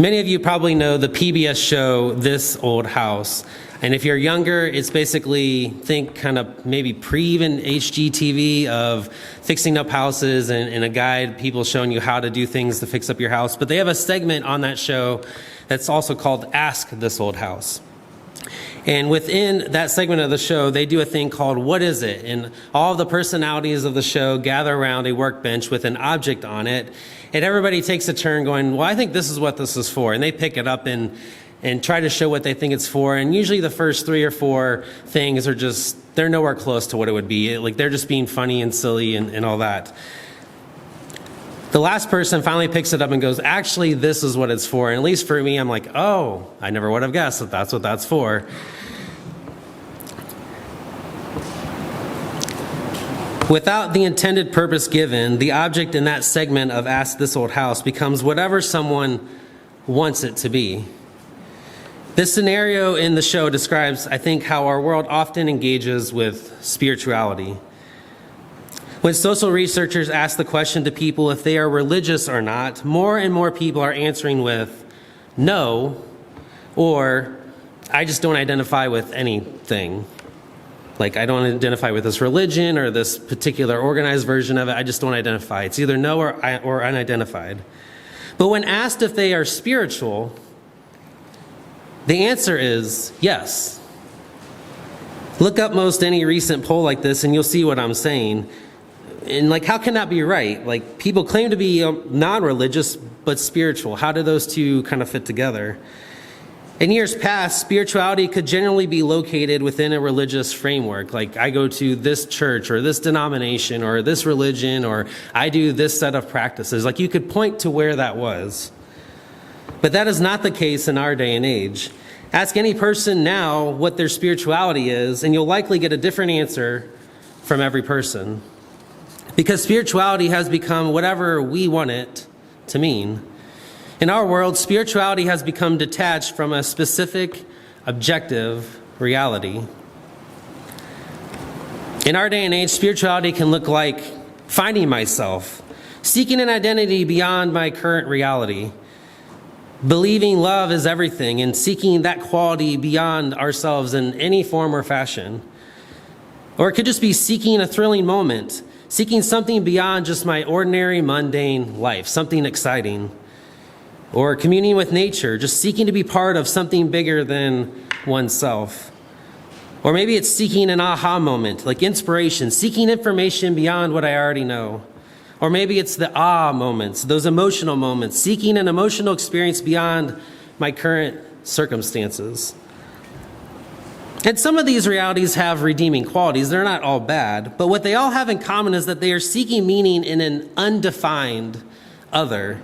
Many of you probably know the PBS show, This Old House. And if you're younger, it's basically, think kind of maybe pre-even HGTV of fixing up houses and a guide, people showing you how to do things to fix up your house. But they have a segment on that show that's also called Ask This Old House. And within that segment of the show, they do a thing called What Is It? And all of the personalities of the show gather around a workbench with an object on it. And everybody takes a turn going, well, I think this is what this is for. And they pick it up and try to show what they think it's for. And usually the first 3 or 4 things are just, they're nowhere close to what it would be. Like they're just being funny and silly and all that. The last person finally picks it up and goes, actually, this is what it's for. And at least for me, I'm like, oh, I never would have guessed that that's what that's for. Without the intended purpose given, the object in that segment of Ask This Old House becomes whatever someone wants it to be. This scenario in the show describes, I think, how our world often engages with spirituality. When social researchers ask the question to people if they are religious or not, more and more people are answering with no, or I just don't identify with anything. Like, I don't identify with this religion or this particular organized version of it. I just don't identify. It's either no or unidentified. But when asked if they are spiritual, the answer is yes. Look up most any recent poll like this and you'll see what I'm saying. And like, how can that be right? Like, people claim to be non-religious but spiritual. How do those two kind of fit together? In years past, spirituality could generally be located within a religious framework. Like, I go to this church or this denomination or this religion, or I do this set of practices. Like, you could point to where that was. But that is not the case in our day and age. Ask any person now what their spirituality is, and you'll likely get a different answer from every person. Because spirituality has become whatever we want it to mean. In our world, spirituality has become detached from a specific, objective reality. In our day and age, spirituality can look like finding myself, seeking an identity beyond my current reality, believing love is everything, and seeking that quality beyond ourselves in any form or fashion. Or it could just be seeking a thrilling moment, seeking something beyond just my ordinary, mundane life, something exciting. Or communing with nature, just seeking to be part of something bigger than oneself. Or maybe it's seeking an aha moment, like inspiration, seeking information beyond what I already know. Or maybe it's the ah moments, those emotional moments, seeking an emotional experience beyond my current circumstances. And some of these realities have redeeming qualities. They're not all bad, but what they all have in common is that they are seeking meaning in an undefined other.